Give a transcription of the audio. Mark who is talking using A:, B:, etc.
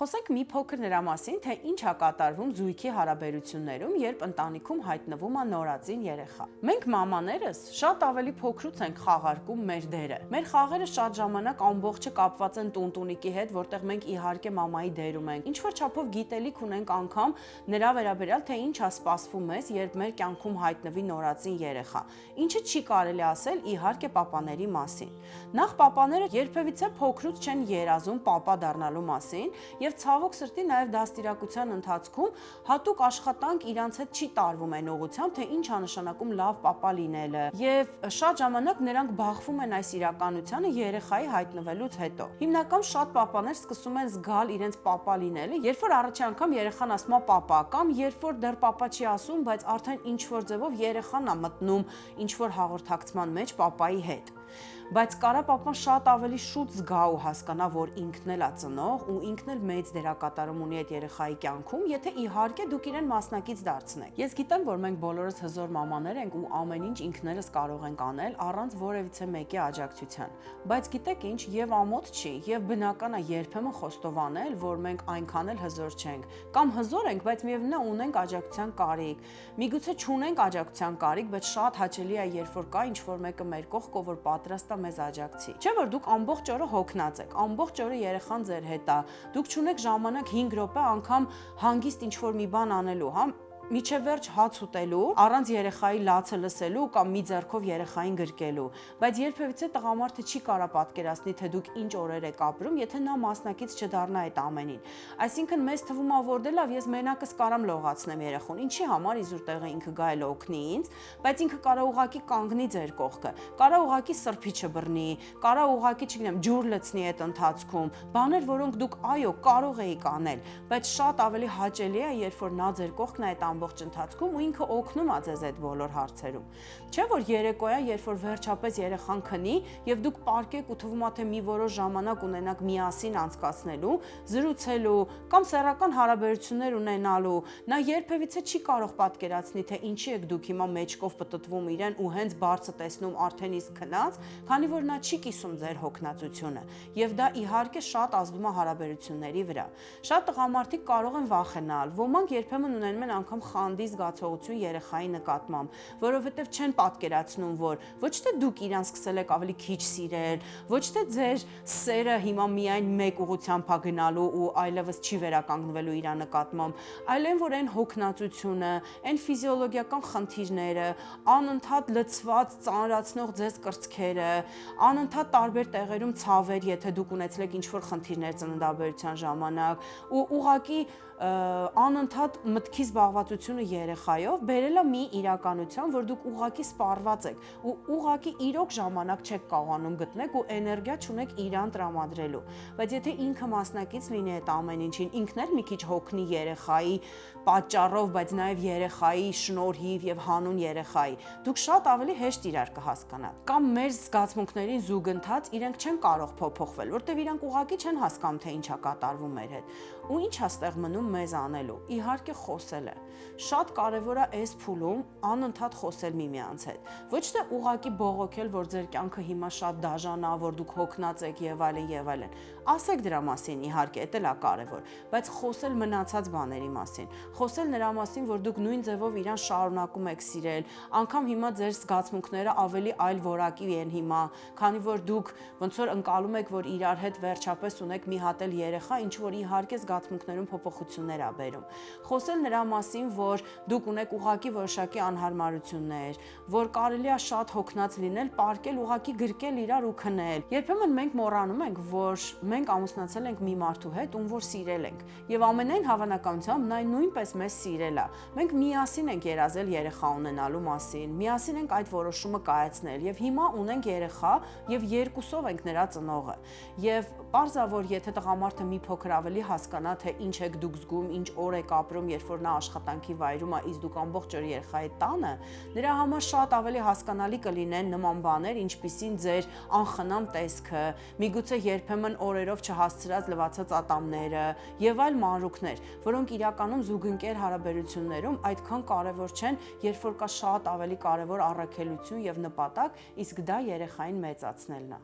A: Խոսենք մի փոքր նրա մասին, թե ինչ է կատարվում զույգի հարաբերություններում, երբ ընտանիքում հայտնվում է նորածին երեխա։ Մենք մամաներս շատ ավելի փոքրուց ենք խաղարկում մեր դերը։ Մեր խաղերը շատ ժամանակ ամբողջը կապված են տունտունիկի հետ, որտեղ մենք իհարկե մամայի դերում ենք։ Ինչ-որ չափով գիտելիք ունենք անգամ նրա վերաբերյալ, թե ինչ է սպասվում մեզ, երբ մեր կյանքում հայտնվի նորածին երեխա։ Ինչը չի կարելի ասել իհարկե պապաների մասին։ Նախ պապաները երբևիցե փոքրուց չեն երազում պապա դառնալու մասին, եւ ցավոք սրտի նաև դաստիարակության ընթացքում հատուկ աշխատանք իրանց հետ չի տարվում այն ուղղությամբ, թե ինչ է նշանակում լավ պապա լինելը, եւ շատ ժամանակ նրանք բախվում են այս իրականությանը երեխայի հայտնվելուց հետո։ Հիմնական շատ պապաներ սկսում են զգալ իրենց պապա լինելը, երբ որ առաջի անգամ երեխան ասում է պապա, կամ երբ որ դեռ պապա չի ասում, բայց արդեն ինչ որ ձևով երեխան է մտնում ինչ որ հաղորդակցման մեջ պապայի հետ։ Բայց կարա պապան շատ ավելի շուտ զգա ու հասկանա, որ ինքն էլ է ծնող ու ինքն էլ մեծ դերակատարում ունի այդ երեխայի կյանքում, եթե իհարկե դուք իրեն մասնակից դարձնեք։ Ես գիտեմ, որ մենք բոլորս հզոր մամաներ ենք ու ամեն ինչ ինքներս կարող ենք անել առանց որևիցե մեկի աջակցության։ Բայց գիտեք ինչ, եւ ամոթ չի, եւ բնական է երբեմն խոստովանել, որ մենք այնքան էլ հզոր չենք, կամ հզոր ենք, բայց միևնույն է ունենք աջակցության կարիք։ Միգուցե չունենք աջակցության կարիք, բայց շատ հաճելի է, երբ որ կա ինչ որ մեկը մեր կողքով, որ պատրաստ է մեզ աջակցի։ Չէ՞ որ դուք ամբողջ օրը հոգնած եք, ամբողջ օրը երեխան ձեր հետ է, դուք չունեք ժամանակ 5 րոպե անգամ հանգիստ ինչ որ մի բան անելու, հա, միջև վերջ հաց ուտելու, առանց երեխայի լացը լսելու կամ մի ձեռքով երեխային գրկելու, բայց երբևիցե տղամարդը չի կարա պատկերացնի, թե դուք ինչ օրեր եք ապրում, եթե նա մասնակից չդառնա այդ ամենին։ Այսինքն մեզ թվում է, որ դե լավ, ես մենակս կարամ լողացնեմ երեխուն, ինչի համար իզուր տեղը ինքը գա էլ օգնի ինձ, բայց ինքը կարա ուղակի կանգնի ձեր կողքը, կարա ուղակի սրբիչը բռնի, կարա ուղակի, չգիտեմ, ջուր լցնի այդ ընթացքում, բաներ, որոնք դուք այո, կարող էիք անել, բայց շատ ավելի հաճելի է, երբ որ նա ձեր կողքն է այդ ամբողջ ընթացքում ու ինքը օգնում է ձեզ այդ բոլոր հարցերում։ Չէ՞ որ երեկոյան, երբ որ վերջապես երեխան քնի եւ դուք պարկեք ու թվում է թե մի որոշ ժամանակ ունենաք միասին անցկացնելու, զրուցելու կամ սեռական հարաբերություններ ունենալու, նա երբևիցե չի կարող պատկերացնի, թե ինչի եք դուք հիմա մեջքով պտտվում իրեն ու հենց բարձը տեսնում արդեն իսկ քնած, քանի որ նա չի կիսում ձեր հոգնածությունը եւ դա իհարկե շատ ազդում է հարաբերությունների վրա։ Շատ տղամարդիկ կարող են վախենալ, ոմանք երբեմն ունենում են անգամ խանդի զգացողություն երեխայի նկատմամբ, որովհետև չեն պատկերացնում, որ ոչ թե դուք իրան սկսել եք ավելի քիչ սիրել, ոչ թե ձեր սերը հիմա միայն մեկ ուղղությամբ է գնալու ու այլևս չի վերականգնվելու իր նկատմամբ, այլ այն որ այն հոգնածությունը, այն ֆիզիոլոգիական խնդիրները, անընդհատ լցված ծանրացնող ձեզ կրծքերը, անընդհատ տարբեր տեղերում ցավեր, եթե դուք ունեցել եք ինչ-որ խնդիրներ ծննդաբերության ժամանակ, ու ուղղակի անընդհատ մտքի զբաղվածությունը երեխայով բերել է մի իրականության, որ դուք ուղակի սպառված եք ու ուղակի իրոք ժամանակ չեք կարողանում գտնեք ու էներգիա չունեք իրան տրամադրելու։ Բայց եթե ինքը մասնակից լինի այդ ամեն ինչին, ինքն էլ մի քիչ հոգնի երեխայի պատճառով, բայց նաև երեխայի շնորհիվ եւ հանուն երեխայի, դուք շատ ավելի հեշտ իրար կհասկանաք։ Կամ մեր զգացմունքներին զուգընթաց իրենք չեն կարող փոփոխվել, որտեղ իրանք ուղակի չեն հասկանում, թե ինչ է կատարվում մեր հետ։ Ու ինչ է ստեղ մնում մեզ անելու։ Իհարկե խոսել է։ Շատ կարևոր է այս փուլում անընդհատ խոսել միմյանց հետ։ Ոչ թե ուղակի բողոքել, որ ձեր կյանքը հիմա շատ դաժան է, որ դուք հոգնած եք եւ այլն եւ այլն։ Ասեք դրա մասին, իհարկե, դա էլ է կարևոր, բայց խոսել մնացած բաների մասին։ Խոսել նրա մասին, որ դուք նույն ձևով իրան շարունակում եք սիրել, անգամ հիմա ձեր զգացմունքները ավելի այլ որակի են հիմա, քանի որ դուք ոնց որ ընկալում եք, որ իրար հետ վերջապես ունեք մի հատ էլ երեխա, ինչ որ իհարկե զգացմունքներում փոփոխություններ ա բերում։ Խոսել նրա մասին, որ դուք ունեք ուղակի որոշակի անհարմարություններ, որ կարելի է շատ հոգնած լինել, պարկել ուղակի գրկել իրար ու քնել։ Երբեմն մենք մոռանում ենք, որ մենք ամուսնացել ենք մի մարդու հետ, ում որ սիրել ենք, եւ ամենայն հավանականությամբ նա նույնպես մեզ սիրել է։ Մենք միասին ենք երազել երեխա ունենալու մասին, միասին ենք այդ որոշումը կայացնել եւ հիմա ունենք երեխա եւ երկուսով ենք նրա ծնողը։ Եվ պարզա որ եթե տղամարդը մի փոքր ավելի հասկանա, թե ինչ եք դուք զգում, ինչ օր եք ապրում, երբ որ նա աշխատանքի վայրում է, իսկ դուք ամբողջ օր երեխայի տանը, նրա համար շատ ավելի հասկանալի կլինեն նման բաներ, ինչպիսին ձեր անխնամ տեսքը, միգուցե երբեմն օրերով չհասցրած լվացած ատամները եւ այլ մանրուքներ, որոնք իրականում զուգընկեր հարաբերություններում այդքան կարեւոր չեն, երբ որ կա շատ ավելի կարեւոր առաքելություն եւ նպատակ, իսկ դա երեխային մեծացնելն է։